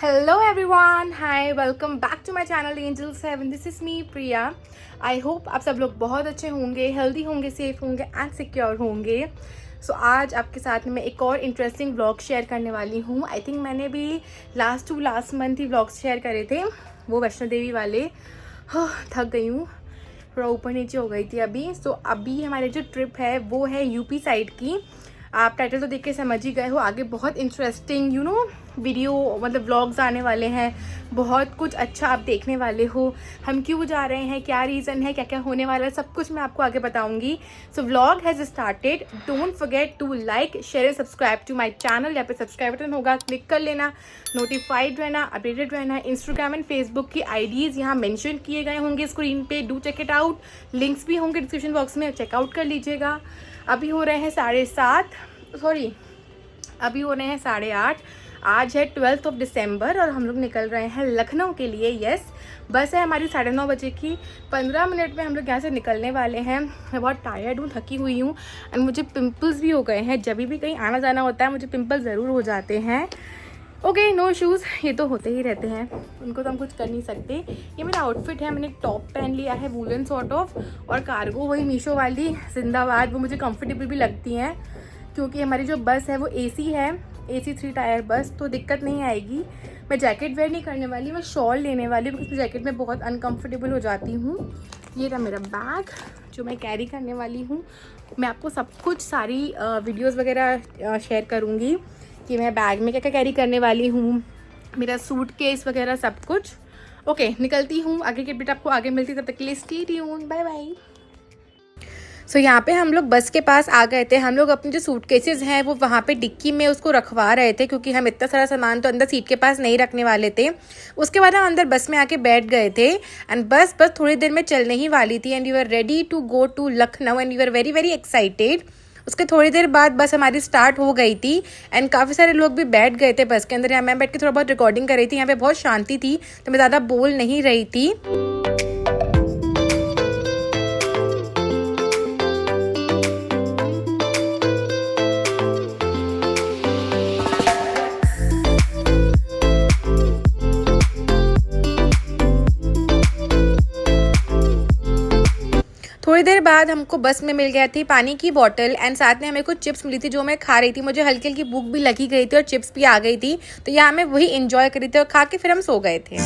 Hello everyone, hi, welcome back to my channel Angel 7. This is me Priya. I hope आप सब लोग बहुत अच्छे होंगे, हेल्दी होंगे, सेफ होंगे एंड सिक्योर होंगे. सो आज आपके साथ में मैं एक और इंटरेस्टिंग व्लॉग शेयर करने वाली हूँ. आई थिंक मैंने भी लास्ट मंथ ही व्लॉग्स शेयर करे थे, वो वैष्णो देवी वाले. थक गई हूँ, थोड़ा ऊपर नीचे हो गई थी अभी. सो अभी हमारी जो ट्रिप है वो है यूपी साइड की. आप टाइटल तो देख के समझ ही गए हो, आगे बहुत इंटरेस्टिंग वीडियो मतलब व्लॉग्स आने वाले हैं. बहुत कुछ अच्छा आप देखने वाले हो. हम क्यों जा रहे हैं, क्या रीज़न है, क्या क्या होने वाला है, सब कुछ मैं आपको आगे बताऊंगी. So vlog has started. Don't forget to like, share and subscribe to my channel. यहाँ पे सब्सक्राइब बटन होगा, क्लिक कर लेना, नोटिफाइड रहना, अपडेटेड रहना. इंस्टाग्राम एंड फेसबुक की आईडीज़ यहाँ मेंशन किए गए होंगे स्क्रीन पे. Do check it out. Links भी होंगे डिस्क्रिप्शन बॉक्स में, चेकआउट कर लीजिएगा. अभी हो रहे हैं 8:30. आज है 12 दिसंबर और हम लोग निकल रहे हैं लखनऊ के लिए. यस, बस है हमारी 9:30 बजे की. 15 मिनट में हम लोग यहाँ से निकलने वाले हैं. मैं बहुत टायर्ड हूँ, थकी हुई हूँ एंड मुझे पिंपल्स भी हो गए हैं. जब भी कहीं आना जाना होता है मुझे पिंपल्स ज़रूर हो जाते हैं. ओके, नो शूज़, ये तो होते ही रहते हैं, उनको तो हम कुछ कर नहीं सकते. ये मेरा आउटफिट है, मैंने एक टॉप पहन लिया है वूलन सॉर्ट ऑफ, और कार्गो वही मीशो वाली जिंदाबाद. वो मुझे कंफर्टेबल भी लगती हैं क्योंकि हमारी जो बस है वो एसी है, AC 3 टायर बस, तो दिक्कत नहीं आएगी. मैं जैकेट वेयर नहीं करने वाली, मैं शॉल लेने वाली हूँ क्योंकि जैकेट में बहुत अनकम्फर्टेबल हो जाती हूँ. ये रहा मेरा बैग जो मैं कैरी करने वाली हूँ. मैं आपको सब कुछ सारी वीडियोज़ वगैरह शेयर करूँगी कि मैं बैग में क्या क्या कैरी करने वाली हूँ, मेरा सूटकेस वगैरह सब कुछ. ओके, निकलती हूँ. आगे की अपडेट आपको आगे मिलती, तब तक के लिए stay tuned. Bye bye. So यहाँ पे हम लोग बस के पास आ गए थे. हम लोग अपने जो सूटकेसेस हैं वो वहाँ पे डिक्की में उसको रखवा रहे थे क्योंकि हम इतना सारा सामान तो अंदर सीट के पास नहीं रखने वाले थे. उसके बाद हम अंदर बस में आके बैठ गए थे एंड बस थोड़ी देर में चलने ही वाली थी and you are ready to go to Lucknow and you are very very excited. उसके थोड़ी देर बाद बस हमारी स्टार्ट हो गई थी एंड काफ़ी सारे लोग भी बैठ गए थे बस के अंदर. यहाँ मैं बैठ के थोड़ा बहुत रिकॉर्डिंग कर रही थी. यहाँ पे बहुत शांति थी तो मैं ज़्यादा बोल नहीं रही थी. थोड़ी देर बाद हमको बस में मिल गया थी पानी की बोतल एंड साथ में हमें कुछ चिप्स मिली थी जो मैं खा रही थी. मुझे हल्की हल्की भूख भी लगी गई थी और चिप्स भी आ गई थी, तो यहाँ मैं वही एंजॉय करी थी और खा के फिर हम सो गए थे.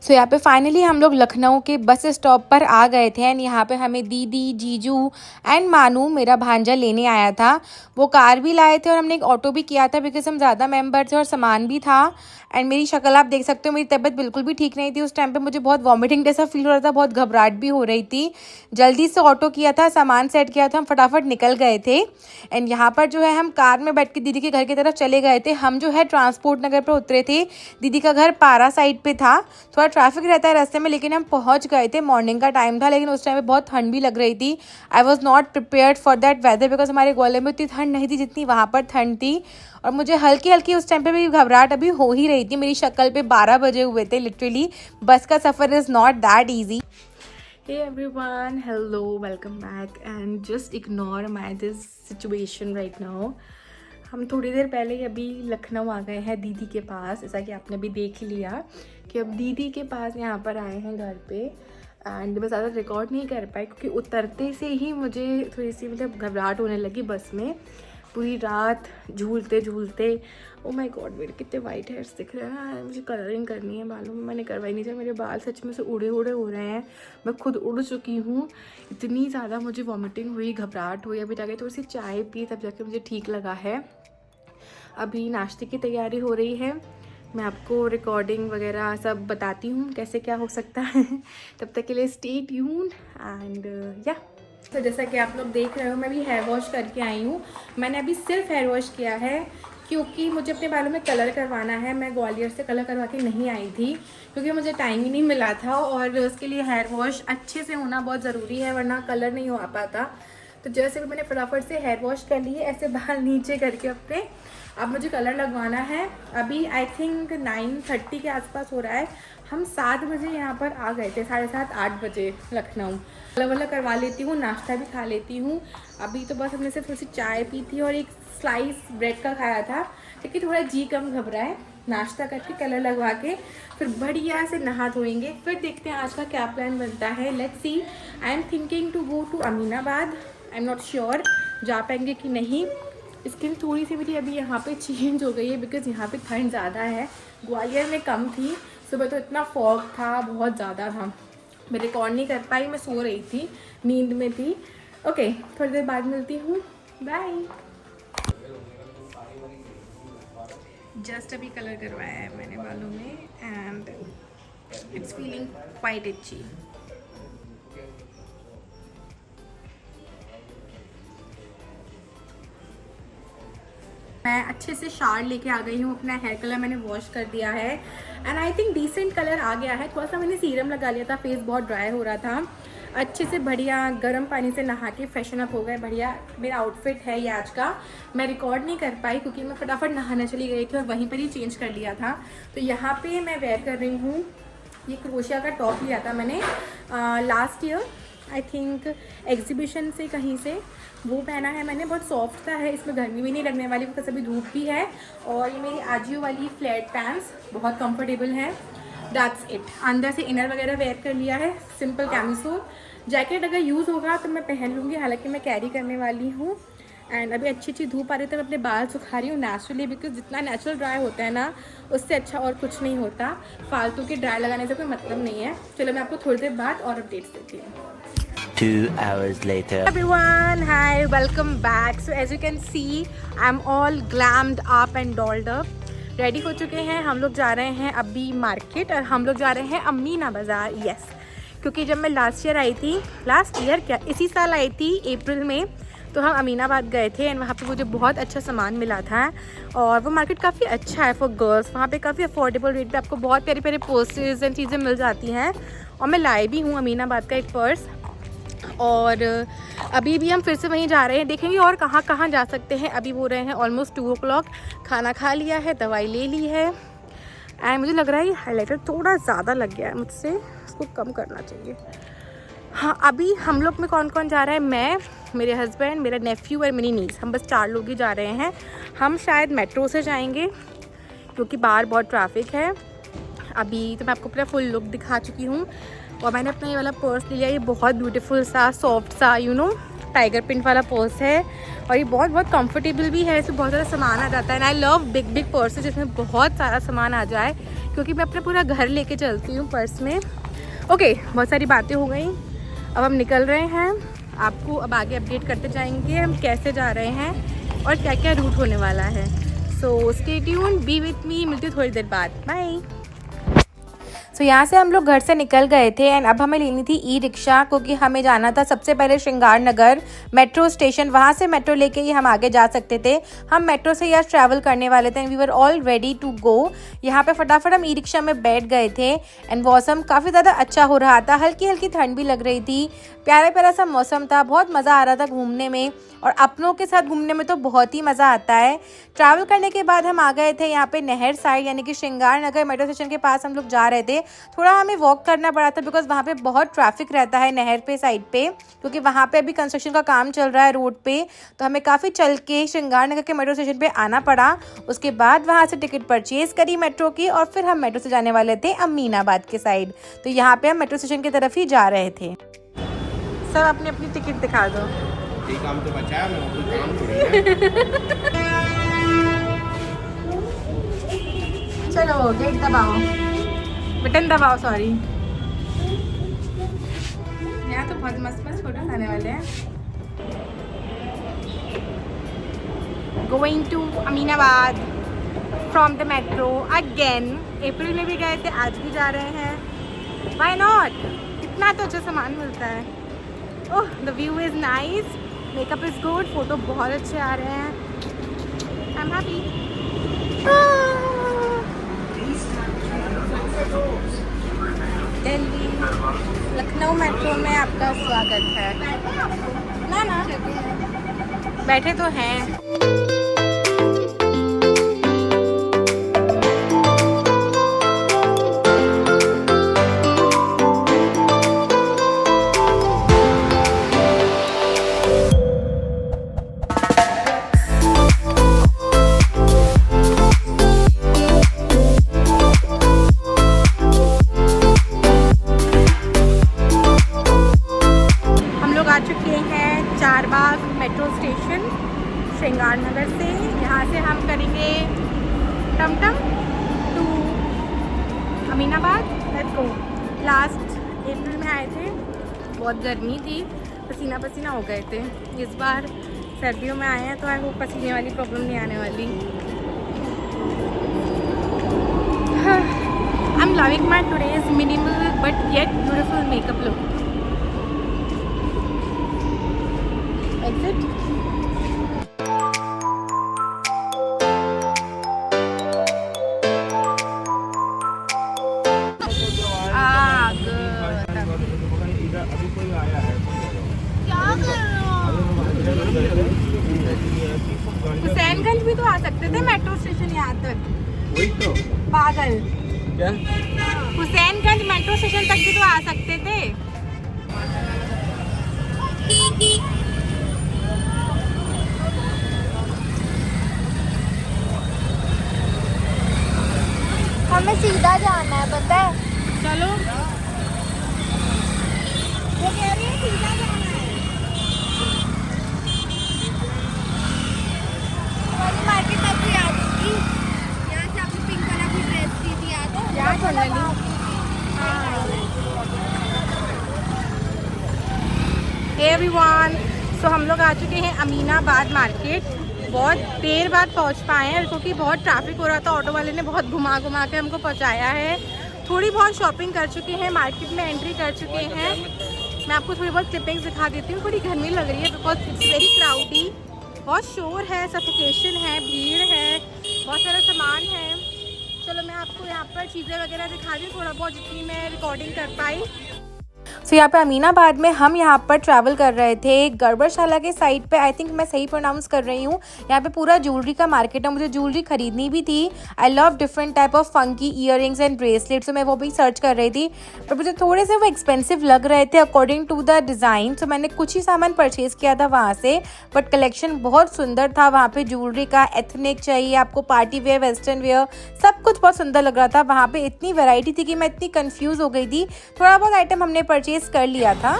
सो यहाँ पे फाइनली हम लोग लखनऊ के बस स्टॉप पर आ गए थे एंड यहाँ पे हमें दीदी, जीजू एंड मानू, मेरा भांजा, लेने आया था. वो कार भी लाए थे और हमने एक ऑटो भी किया था बिकॉज हम ज़्यादा मेम्बर थे और सामान भी था. एंड मेरी शक्ल आप देख सकते हो, मेरी तबीयत बिल्कुल भी ठीक नहीं थी उस टाइम पे. मुझे बहुत वॉमिटिंग जैसा फील हो रहा था, बहुत घबराहट भी हो रही थी. जल्दी से ऑटो किया था, सामान सेट किया था, हम फटाफट निकल गए थे. एंड यहाँ पर जो है हम कार में बैठ के दीदी के घर की तरफ चले गए थे. हम जो है ट्रांसपोर्ट नगर पर उतरे थे. दीदी का घर पारा साइड पे था. थोड़ा ट्रैफिक रहता है रास्ते में लेकिन हम पहुँच गए थे. मॉर्निंग का टाइम था लेकिन उस टाइम पे बहुत ठंड भी लग रही थी. I was not prepared for that whether because हमारे ग्वालियर में उतनी ठंड नहीं थी जितनी वहाँ पर ठंड थी. और मुझे हल्की हल्की उस टाइम पे भी घबराहट अभी हो ही रही थी. मेरी शक्ल पे 12 बजे हुए थे लिटरली. बस का सफ़र is not that easy. Hey everyone, hello, welcome back and just ignore my this situation right now. हम थोड़ी देर पहले ही अभी लखनऊ आ गए हैं दीदी के पास, जैसा कि आपने अभी देख लिया कि अब दीदी के पास यहाँ पर आए हैं घर पे. एंड मैं ज़्यादा रिकॉर्ड नहीं कर पाई क्योंकि उतरते से ही मुझे थोड़ी सी मतलब घबराहट होने लगी बस में. पूरी रात झूलते झूलते, ओ माय गॉड, मेरे कितने वाइट हेयर्स दिख रहे हैं ना. मुझे कलरिंग करनी है बालों में, मैंने करवाई नहीं. मेरे बाल सच में से उड़े हो रहे हैं. मैं खुद उड़ चुकी हूँ. इतनी ज़्यादा मुझे वॉमिटिंग हुई, घबराहट हुई. अभी जाके थोड़ी सी चाय पी तब जाके मुझे ठीक लगा है. अभी नाश्ते की तैयारी हो रही है. मैं आपको रिकॉर्डिंग वगैरह सब बताती हूँ कैसे क्या हो सकता है. तब तक के लिए स्टे ट्यून्ड एंड या. तो जैसा कि आप लोग देख रहे हो, मैं भी हेयर वॉश करके आई हूँ. मैंने अभी सिर्फ हेयर वॉश किया है क्योंकि मुझे अपने बालों में कलर करवाना है. मैं ग्वालियर से कलर करवा के नहीं आई थी क्योंकि मुझे टाइम ही नहीं मिला था और उसके लिए हेयर वॉश अच्छे से होना बहुत ज़रूरी है वरना कलर नहीं हो पाता. तो जैसे भी मैंने फटाफट से हेयर वॉश कर लिए, ऐसे बाल नीचे करके अपने. अब मुझे कलर लगवाना है. अभी आई थिंक 9:30 के आसपास हो रहा है. हम 7 बजे यहाँ पर आ गए थे, 7:30 8 बजे लखनऊ. कलर वलर करवा लेती हूँ, नाश्ता भी खा लेती हूँ. अभी तो बस हमने से थोड़ी सी चाय पी थी और एक स्लाइस ब्रेड का खाया था क्योंकि थोड़ा जी कम घबराए. नाश्ता करके कलर लगवा के फिर बढ़िया से नहा धोएंगे। फिर देखते हैं आज का क्या प्लान बनता है। Let's see. I am thinking to go to Aminabad. I am not sure जा पाएंगे कि नहीं। स्किन थोड़ी सी मेरी अभी यहाँ पे चेंज हो गई है बिकॉज यहाँ पे ठंड ज़्यादा है। ग्वालियर में कम थी। सुबह तो इतना फॉग था, बहुत ज़्यादा था। मैं रिकॉर्ड नहीं कर पाई, मैं सो रही थी, नींद में थी। ओके, थोड़ी देर बाद मिलती हूँ। बाय। जस्ट अभी कलर करवाया है मैंने बालों में एंड इट्स फीलिंग क्वाइट इची। मैं अच्छे से शार लेके आ गई हूँ। अपना हेयर कलर मैंने वॉश कर दिया है and I think decent colour आ गया है। थोड़ा सा मैंने सीरम लगा लिया था, फेस बहुत ड्राई हो रहा था। अच्छे से बढ़िया गर्म पानी से नहा के फ्रेशन अप हो गए। बढ़िया मेरा आउटफिट है ये आज का। मैं रिकॉर्ड नहीं कर पाई क्योंकि मैं फटाफट नहाने चली गई थी और वहीं पर ही चेंज कर लिया था। तो यहाँ पे मैं वेयर कर रही हूँ, ये क्रोशिया का टॉप लिया था मैंने last year, I think exhibition से कहीं से। वो पहना है मैंने, बहुत सॉफ्ट सा है, इसमें गर्मी भी नहीं लगने वाली बिकॉज अभी धूप भी है। और ये मेरी आजियो वाली फ्लैट पैंट्स बहुत कंफर्टेबल है। That's it. अंदर से इनर वगैरह वेयर कर लिया है, सिंपल कैमिसोल। जैकेट अगर यूज़ होगा तो मैं पहन लूँगी, हालांकि मैं कैरी करने वाली हूँ। एंड अभी अच्छी धूप आ रही है तो मैं अपने बाल सुखा रही हूँ नेचुरली, बिकॉज जितना नेचुरल ड्राई होता है ना उससे अच्छा और कुछ नहीं होता। फालतू के ड्राई लगाने से कोई मतलब नहीं है। चलो मैं आपको थोड़ी देर बाद और अपडेट्स देती हूँ। 2 hours later. Everyone, hi, welcome back. So as you can see, I'm all glammed up and dolled up. Ready हो चुके हैं। हम लोग जा रहे हैं अभी मार्केट और हम लोग जा रहे हैं अमीना बाज़ार। यस, क्योंकि जब मैं लास्ट ईयर क्या इसी साल आई थी अप्रैल में, तो हम अमीनाबाद गए थे एंड वहाँ पे मुझे बहुत अच्छा सामान मिला था। और वो मार्केट काफ़ी अच्छा है फॉर गर्ल्स। वहाँ पे काफ़ी अफोर्डेबल रेट पे आपको बहुत प्यारे प्यारे पर्सेज एंड चीज़ें मिल जाती हैं। और मैं लाई भी हूँ अमीनाबाद का एक पर्स। और अभी भी हम फिर से वहीं जा रहे हैं, देखेंगे और कहाँ कहाँ जा सकते हैं। अभी हो रहे हैं ऑलमोस्ट 2 o'clock। खाना खा लिया है, दवाई ले ली है एंड मुझे लग रहा है ये हाईलाइटर थोड़ा ज़्यादा लग गया है मुझसे, इसको कम करना चाहिए। हाँ, अभी हम लोग में कौन कौन जा रहा है? मैं, मेरे हस्बैंड, मेरा नेफ्यू और मेरी नीस, हम बस 4 लोग ही जा रहे हैं। हम शायद मेट्रो से जाएंगे क्योंकि बाहर बहुत ट्रैफिक है। अभी तो मैं आपको पूरा फुल लुक दिखा चुकी हूँ। और मैंने अपना ये वाला पर्स ले लिया। ये बहुत ब्यूटीफुल सा, सॉफ्ट सा, टाइगर प्रिंट वाला पर्स है और ये बहुत बहुत कंफर्टेबल भी है। इसमें बहुत सारा सामान आ जाता है। And I love big big purses जिसमें बहुत सारा सामान आ जाए, क्योंकि मैं अपना पूरा घर लेके चलती हूँ पर्स में। ओके, बहुत सारी बातें हो गई, अब हम निकल रहे हैं। आपको अब आगे अपडेट करते जाएंगे हम कैसे जा रहे हैं और क्या क्या रूट होने वाला है। So stay tuned, B with me. मिलती हूँ थोड़ी देर बाद। बाय। तो यहाँ से हम लोग घर से निकल गए थे एंड अब हमें लेनी थी ई रिक्शा, क्योंकि हमें जाना था सबसे पहले श्रृंगार नगर मेट्रो स्टेशन। वहाँ से मेट्रो लेके ही हम आगे जा सकते थे। हम मेट्रो से यहाँ ट्रैवल करने वाले थे and we were all ready to go. यहाँ पे फटाफट हम ई रिक्शा में बैठ गए थे एंड मौसम काफ़ी ज़्यादा अच्छा हो रहा था। हल्की हल्की ठंड भी लग रही थी, प्यारा प्यारा सा मौसम था। बहुत मज़ा आ रहा था घूमने में और अपनों के साथ घूमने में तो बहुत ही मज़ा आता है। ट्रैवल करने के बाद हम आ गए थे यहाँ पे नहर साइड, यानी कि श्रृंगार नगर मेट्रो स्टेशन के पास हम लोग जा रहे थे। थोड़ा हमें वॉक करना पड़ा था बिकॉज वहाँ पे बहुत ट्रैफिक रहता है नहर पे साइड पे, क्योंकि वहाँ पे अभी कंस्ट्रक्शन का काम चल रहा है रोड पे। तो हमें काफ़ी चल के श्रृंगार नगर के मेट्रो स्टेशन पे आना पड़ा। उसके बाद वहाँ से टिकट परचेज करी मेट्रो की और फिर हम मेट्रो से जाने वाले थे अमीनाबाद के साइड। तो यहाँ पे हम मेट्रो स्टेशन की तरफ ही जा रहे थे। सब अपनी अपनी टिकट दिखा दो। काम तो बचा है, मैं कोई काम थोड़ी है। चलो गेट दबाओ, बटन दबाओ, सॉरी। यहाँ तो बहुत मस्त मस्त फोटोज आने वाले हैं। Going to Aminabad from the metro again. April में भी गए थे, आज भी जा रहे हैं। Why not? इतना तो अच्छा सामान मिलता है। Oh, the view is nice, makeup is good, photo बहुत अच्छे आ रहे हैं। I am happy. Delhi Lucknow metro में आपका स्वागत है। ना बैठे तो हैं। से टमटम to Aminabad. Let's go. Last April में आए थे, बहुत गर्मी थी, पसीना पसीना हो गए थे। इस बार सर्दियों में आए हैं तो आई होप पसीने वाली प्रॉब्लम नहीं आने वाली। I am loving my today's minimal but yet beautiful makeup look. Exit. Husainganj भी तो आ सकते थे मेट्रो स्टेशन यहाँ तक। वही तो पागल। क्या हुसैनगंज मेट्रो स्टेशन तक भी तो आ सकते थे। हमें सीधा जाना है, पता है? चलो। वो कह रही है सीधा जाना है। हमारी मार्केट आपको याद होगी, यहाँ से आपने पिंक कलर की ड्रेस ली थी, याद है? यहाँ चलने ली। हे एवरीवन, सो हम लोग आ चुके हैं अमीनाबाद मार्केट। बहुत देर बाद पहुंच पाए हैं क्योंकि बहुत ट्रैफिक हो रहा था। ऑटो वाले ने बहुत घुमा घुमा के हमको पहुंचाया है। थोड़ी बहुत शॉपिंग कर चुके हैं, मार्केट में एंट्री कर चुके हैं। मैं आपको थोड़ी बहुत क्लिपिंग्स दिखा देती हूँ। थोड़ी गर्मी लग रही है बिकॉज इट्स वेरी क्राउडी। बहुत शोर है, सफोकेशन है, भीड़ है, बहुत सारा सामान है। चलो मैं आपको यहाँ पर चीज़ें वगैरह दिखा दूँ थोड़ा बहुत, जितनी मैं रिकॉर्डिंग कर पाई। सो यहाँ पे अमीनाबाद में हम यहाँ पर ट्रैवल कर रहे थे गड़बड़शाला के साइड पे। आई थिंक मैं सही प्रोनाउंस कर रही हूँ। यहाँ पे पूरा ज्वेलरी का मार्केट है। मुझे ज्वेलरी खरीदनी भी थी। I love different type of funky earrings and bracelets, तो मैं वो भी सर्च कर रही थी, पर मुझे थोड़े से वो एक्सपेंसिव लग रहे थे अकॉर्डिंग टू द डिज़ाइन। तो मैंने कुछ ही सामान परचेज़ किया था वहाँ से, बट कलेक्शन बहुत सुंदर था वहाँ पे। ज्वेलरी का, एथनिक चाहिए आपको, पार्टी वेयर, वेस्टर्न वेयर, सब कुछ बहुत सुंदर लग रहा था। वहाँ पे इतनी वैरायटी थी कि मैं इतनी कंफ्यूज हो गई थी। थोड़ा बहुत आइटम हमने परचेज कर लिया था।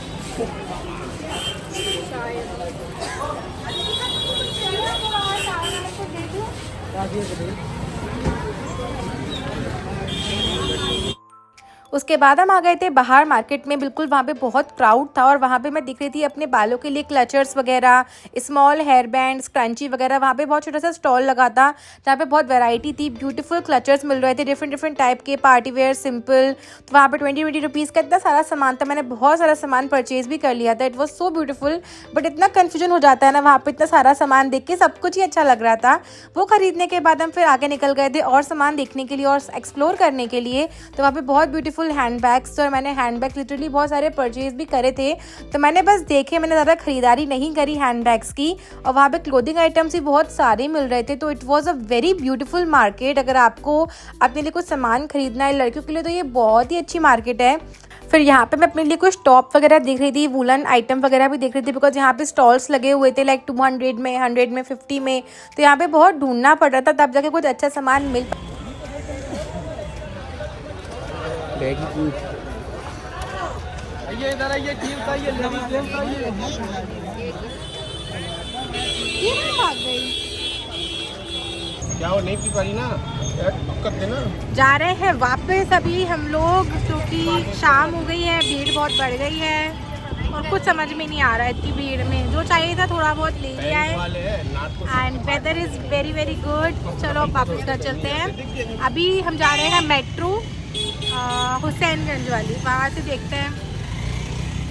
उसके बाद हम आ गए थे बाहर मार्केट में। बिल्कुल वहाँ पे बहुत क्राउड था और वहाँ पे मैं दिख रही थी अपने बालों के लिए क्लचर्स वगैरह, स्मॉल हेयर बैंड्स, क्रंची वगैरह। वहाँ पे बहुत छोटा सा स्टॉल लगा था जहाँ पे बहुत वैरायटी थी। ब्यूटीफुल क्लचर्स मिल रहे थे डिफरेंट टाइप के, पार्टी वेयर, सिंपल। तो वहाँ पे 20 रुपीज़ का इतना सारा सामान था। मैंने बहुत सारा सामान परचेज भी कर लिया था। It was so beautiful, but इतना कन्फ्यूजन हो जाता है ना वहाँ पर। इतना सारा सामान देख के सब कुछ ही अच्छा लग रहा था। वो खरीदने के बाद हम फिर आगे निकल गए थे और सामान देखने के लिए और एक्सप्लोर करने के लिए। तो वहाँ पे बहुत ब्यूटीफुल हैंड बैग्स, और मैंने हैंड बैग्स लिटरली बहुत सारे परचेज भी करे थे। तो मैंने बस देखे, मैंने ज़्यादा खरीदारी नहीं करी हैंड बैग्स की। और वहाँ पे क्लोथिंग आइटम्स भी बहुत सारे मिल रहे थे। तो it was a very beautiful market. अगर आपको अपने लिए कुछ सामान खरीदना है लड़कियों के लिए तो ये बहुत ही अच्छी मार्केट है। फिर यहाँ पे मैं अपने लिए कुछ टॉप वगैरह देख रही थी, वुलन आइटम वगैरह भी देख रही थी, बिकॉज यहाँ पे स्टॉल्स लगे हुए थे लाइक 200 में, 100 में, 50 में। तो यहाँ पे बहुत ढूंढना पड़ रहा था, तब जाके कुछ अच्छा सामान मिल। ये इधर आइए, टीम का ये लेडीज गेम का ये भाग गई। क्या वो नहीं पी पारी ना, कर देना। जा रहे हैं वापस अभी हम लोग, क्योंकि शाम हो गई है, भीड़ बहुत बढ़ गई है और कुछ समझ में नहीं आ रहा है इतनी भीड़ में। जो चाहिए था थोड़ा बहुत ले लिया है and weather is very very good. चलो वापस घर चलते हैं। अभी हम जा रहे हैं मेट्रो हुसैनगंज वाली, वहाँ से देखते हैं।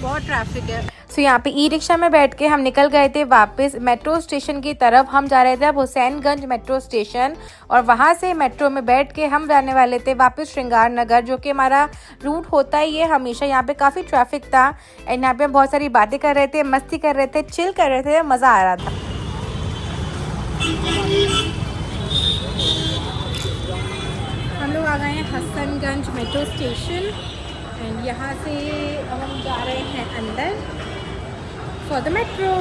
बहुत ट्रैफिक है। सो यहाँ पे ई रिक्शा में बैठ के हम निकल गए थे वापस मेट्रो स्टेशन की तरफ। हम जा रहे थे अब हुसैनगंज मेट्रो स्टेशन और वहाँ से मेट्रो में बैठ के हम जाने वाले थे वापस श्रृंगार नगर, जो कि हमारा रूट होता ही है हमेशा। यहाँ पे काफ़ी ट्रैफिक था एंड यहाँ पे हम बहुत सारी बातें कर रहे थे, मस्ती कर रहे थे, चिल कर रहे थे, मज़ा आ रहा था। हम लोग आ गए हैं हसनगंज मेट्रो स्टेशन एंड यहाँ से अब हम जा रहे हैं अंदर for the metro.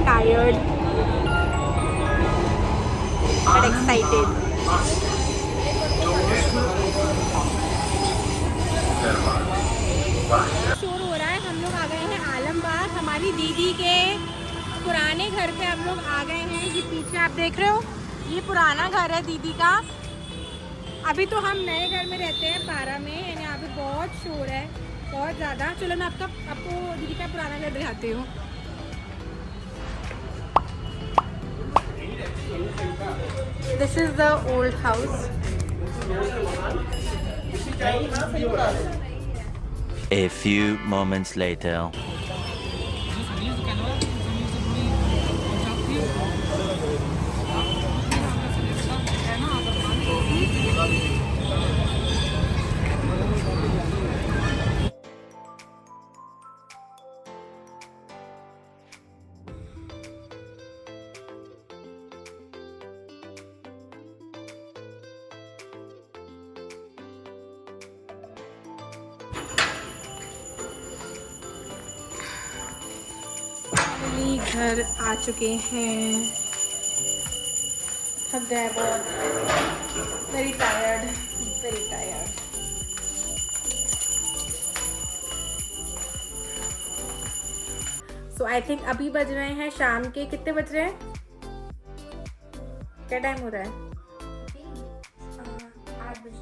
Tired but excited. अभी दीदी के पुराने घर पे हम लोग आ गए हैं। ये पीछे आप देख रहे हो, ये पुराना घर है दीदी का। अभी तो हम नए घर में रहते हैं पारा में, यानी यहाँ पे बहुत शोर है, बहुत ज़्यादा। चलो मैं आपको दीदी का पुराना घर दिखाती हूँ। This is the old house. A few moments later. घर आ चुके हैं, थक गए बहुत, very tired, very tired. So I think अभी बज रहे हैं शाम के, कितने बज रहे हैं, क्या टाइम हो रहा है? 8 बजे।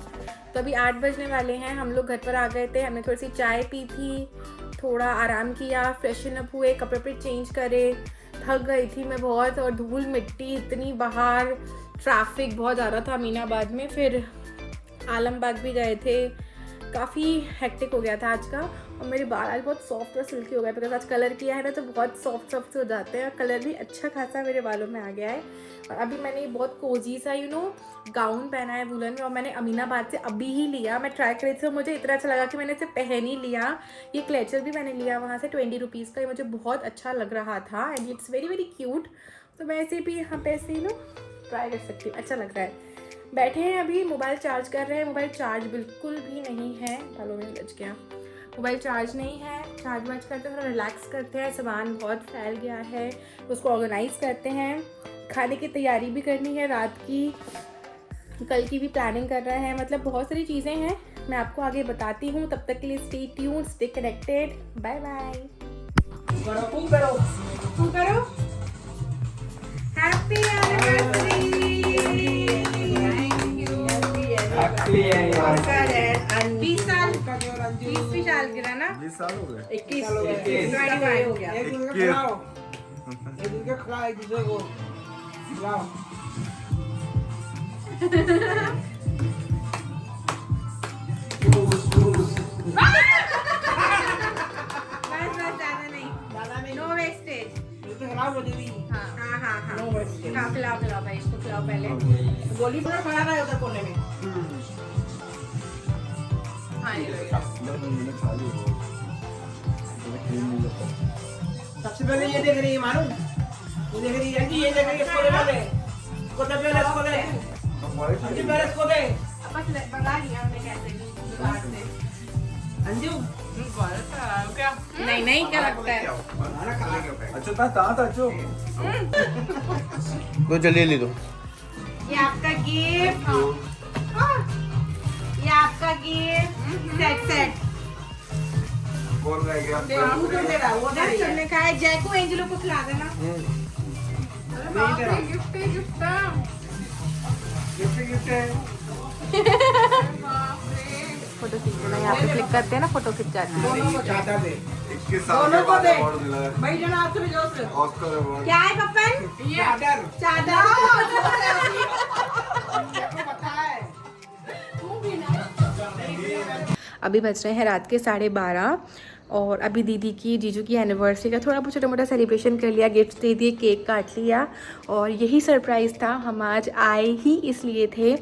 तो अभी 8 बजने वाले हैं। हम लोग घर पर आ गए थे, हमने थोड़ी सी चाय पी थी, थोड़ा आराम किया, फ्रेशन अप हुए, कपड़े पे चेंज करे। थक गई थी मैं बहुत, और धूल मिट्टी इतनी बाहर, ट्रैफिक बहुत ज़्यादा था अमीनाबाद में। फिर आलमबाग भी गए थे, काफ़ी हेक्टिक हो गया था आज का। और मेरे बाल आज बहुत सॉफ्ट और सिल्की हो गए, बिकॉज आज कलर किया है ना, तो बहुत सॉफ्ट हो जाते हैं, और कलर भी अच्छा खासा मेरे बालों में आ गया है। और अभी मैंने बहुत कोजी सा गाउन पहना है वुलन में, और मैंने अमीनाबाद से अभी ही लिया। मैं ट्राई करी थी, मुझे इतना अच्छा लगा कि मैंने इसे पहन ही लिया। ये क्लेचर भी मैंने लिया वहाँ से 20 रुपीज़ का, ये मुझे बहुत अच्छा लग रहा था, and it's very very cute. तो मैं ऐसे भी यहाँ पे ऐसे ट्राई कर सकती हूँ, अच्छा लग रहा है। बैठे हैं अभी, मोबाइल चार्ज कर रहे हैं। मोबाइल चार्ज बिल्कुल भी नहीं है, बालों में लग गया, मोबाइल चार्ज नहीं है। चार्ज वार्ज करते हैं, थोड़ा रिलैक्स करते हैं, सामान बहुत फैल गया है, उसको ऑर्गेनाइज करते हैं। खाने की तैयारी भी करनी है रात की, कल की भी प्लानिंग कर रहे हैं, मतलब बहुत सारी चीज़ें हैं, मैं आपको आगे बताती हूँ। तब तक के लिए stay tuned, stay connected, bye bye. करो हैप्पी एनिवर्सरी, 20 साल, 20 साल गिरा ना, 20 साल हो गए, 21 हो गया। एक दूसरे को खिलाओ, एक दूसरे को खिलाओ। बस ज़्यादा नहीं, नो वेस्टेज। खिलाओ बोली भी। हाँ, खिलाओ भाई, इसको खिलाओ पहले। गोली पर खड़ा रहा है उधर कोने में। सबसे पहले ये देख रही है मानू, ये देख रही है, ये देख रही है, इसको दे पहले, इसको दे पहले, इसको दे, अंजू पहले इसको दे। बस बता दिया हमने कैसे भी जुगाड़ से। अंजू क्या? नहीं क्या लगता है? तो चलिए ले दो। ये आपका गिफ्ट, ये आपका गिफ्ट, सेट। कौन रह गया? तू क्यों दे रहा है? वो दे रही है। सबने खाया, जैको एंजलो को खिला देना। गिफ्ट है। फोटो खींच लेना, यहाँ पे क्लिक करते हैं ना, फोटो खिंच जाती है। दोनों को चाहता दे, 21 साल दोनों के को बाद दे। अवार्ड मिला है, भाई जना हाथ में जोश। Oscar award. क्या है पप्पन? ये चादर, चादर। आपको पता है। अभी बज रहे हैं रात के 12:30, और अभी दीदी की, जीजू की एनिवर्सरी का थोड़ा बहुत छोटा मोटा सेलिब्रेशन कर लिया, गिफ्ट दे दिए, केक काट लिया। और यही सरप्राइज़ था, हम आज आए ही इसलिए थे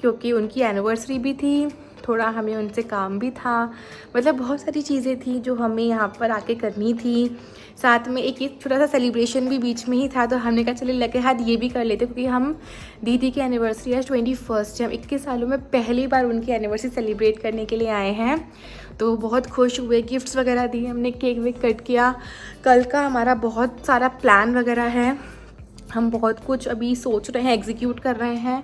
क्योंकि उनकी एनिवर्सरी भी थी, थोड़ा हमें उनसे काम भी था, मतलब बहुत सारी चीज़ें थी जो हमें यहाँ पर आके करनी थी। साथ में एक छोटा सा सेलिब्रेशन भी बीच में ही था, तो हमने कहा चलिए लगे हाथ ये भी कर लेते, क्योंकि हम दीदी की एनिवर्सरी आज 21 है, हम 21 सालों में पहली बार उनकी एनिवर्सरी सेलिब्रेट करने के लिए आए हैं। तो बहुत खुश हुए, गिफ्ट्स वगैरह दिए हमने, केक वेक कट किया। कल का हमारा बहुत सारा प्लान वगैरह है, हम बहुत कुछ अभी सोच रहे हैं, एग्जीक्यूट कर रहे हैं।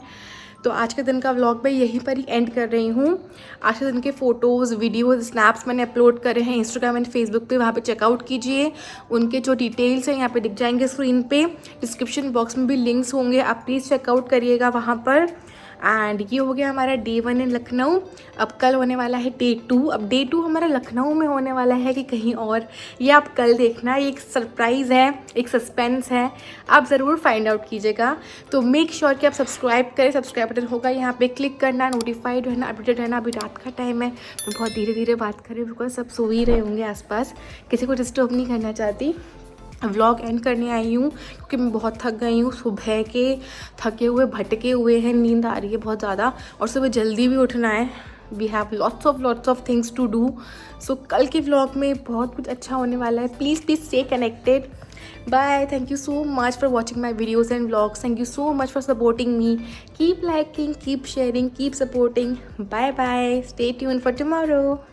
तो आज के दिन का व्लॉग मैं यहीं पर ही एंड कर रही हूँ। आज के दिन के फ़ोटोज़, वीडियोज़, स्नैप्स मैंने अपलोड करे हैं इंस्टाग्राम एंड फेसबुक पे, वहाँ पे चेकआउट कीजिए। उनके जो डिटेल्स हैं यहाँ पे दिख जाएंगे स्क्रीन पे, डिस्क्रिप्शन बॉक्स में भी लिंक्स होंगे, आप प्लीज़ चेकआउट करिएगा वहाँ पर। एंड ये हो गया हमारा डे 1 इन लखनऊ। अब कल होने वाला है डे 2। अब डे 2 हमारा लखनऊ में होने वाला है कि कहीं और, ये आप कल देखना। ये एक सरप्राइज़ है, एक सस्पेंस है, आप ज़रूर फाइंड आउट कीजिएगा। तो मेक श्योर कि आप सब्सक्राइब करें। सब्सक्राइब बटन होगा यहाँ पे, क्लिक करना, नोटिफाइड रहना, अपडेटेड रहना। अभी रात का टाइम है, मैं बहुत धीरे धीरे बात कर रही हूँ बिकॉज सब सो ही रहे होंगे आसपास, किसी को डिस्टर्ब नहीं करना चाहती। व्लॉग एंड करने आई हूँ क्योंकि मैं बहुत थक गई हूँ। सुबह के थके हुए भटके हुए हैं, नींद आ रही है बहुत ज़्यादा और सुबह जल्दी भी उठना है। We have lots of things to do. So कल के व्लॉग में बहुत कुछ अच्छा होने वाला है। Please stay connected. Bye. Thank you so much for watching my videos and vlogs. Thank you so much for supporting me. Keep liking, keep sharing, keep supporting. Bye bye. Stay tune for tomorrow.